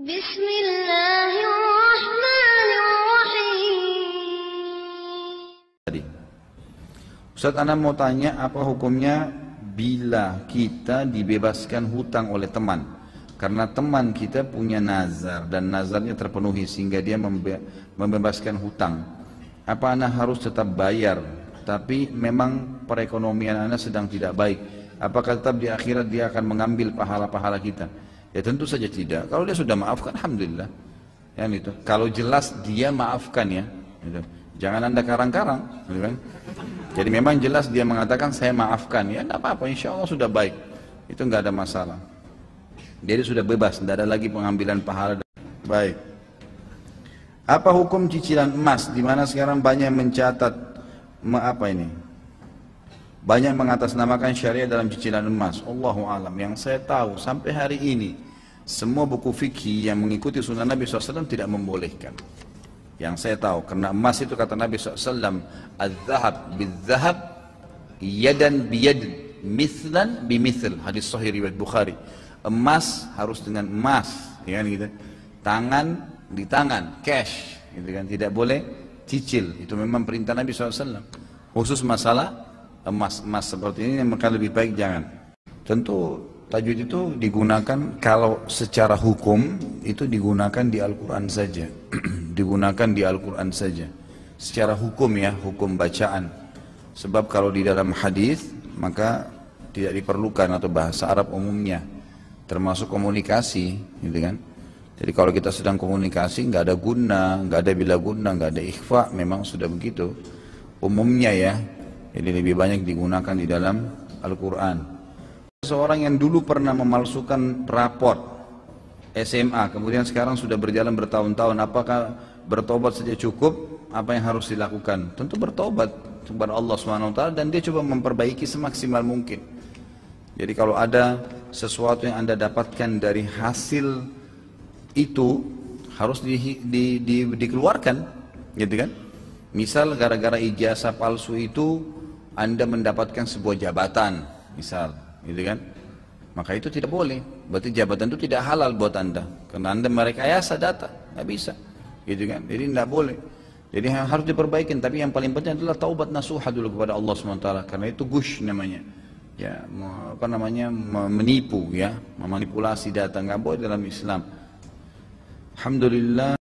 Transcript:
Bismillahirrahmanirrahim. Ustaz, Ana mau tanya, apa hukumnya bila kita dibebaskan hutang oleh teman karena teman kita punya nazar dan nazarnya terpenuhi sehingga dia membebaskan hutang? Apa Ana harus tetap bayar tapi memang perekonomian Ana sedang tidak baik? Apakah tetap di akhirat dia akan mengambil pahala-pahala kita? Ya tentu saja tidak. Kalau dia sudah maafkan, alhamdulillah. Ya, gitu. Kalau jelas dia maafkan, ya gitu. Jangan Anda karang-karang, gitu kan? Jadi memang jelas dia mengatakan saya maafkan, ya tidak apa-apa, insya Allah sudah baik. Itu nggak ada masalah. Jadi sudah bebas, tidak ada lagi pengambilan pahala. Baik. Apa hukum cicilan emas? Di mana sekarang banyak mencatat banyak mengatasnamakan syariat dalam cicilan emas. Allahu alam. Yang saya tahu sampai hari ini semua buku fikih yang mengikuti sunnah Nabi SAW tidak membolehkan. Yang saya tahu, karena emas itu kata Nabi SAW, az-zahab bil-zahab, yadan biyad, mithlan bimithl. Hadis sahih riwayat Bukhari. Emas harus dengan emas, ya kan gitu. Tangan di tangan, cash, gitu kan. Tidak boleh cicil. Itu memang perintah Nabi SAW. Khusus masalah emas seperti ini, maka lebih baik jangan. Tentu tajwid itu digunakan kalau secara hukum itu digunakan di Al-Quran saja. Digunakan di Al-Quran saja secara hukum, ya, hukum bacaan. Sebab kalau di dalam hadis maka tidak diperlukan, atau bahasa Arab umumnya termasuk komunikasi, gitu kan. Jadi kalau kita sedang komunikasi nggak ada guna, nggak ada bila guna, nggak ada ikhfa, memang sudah begitu umumnya, ya. Jadi lebih banyak digunakan di dalam Al-Quran. Seorang yang dulu pernah memalsukan raport SMA, kemudian sekarang sudah berjalan bertahun-tahun, apakah bertobat saja cukup? Apa yang harus dilakukan? Tentu bertobat kepada Allah SWT, dan dia coba memperbaiki semaksimal mungkin. Jadi kalau ada sesuatu yang Anda dapatkan dari hasil itu, harus dikeluarkan, gitu kan? Misal gara-gara ijazah palsu itu Anda mendapatkan sebuah jabatan, misal, gitu kan? Maka itu tidak boleh. Berarti jabatan itu tidak halal buat Anda, karena Anda merekayasa data, nggak bisa, gitu kan? Jadi tidak boleh. Jadi harus diperbaikin. Tapi yang paling penting adalah taubat nasuha dulu kepada Allah SWT, karena itu gush namanya, ya, menipu, ya, memanipulasi data, nggak boleh dalam Islam. Alhamdulillah.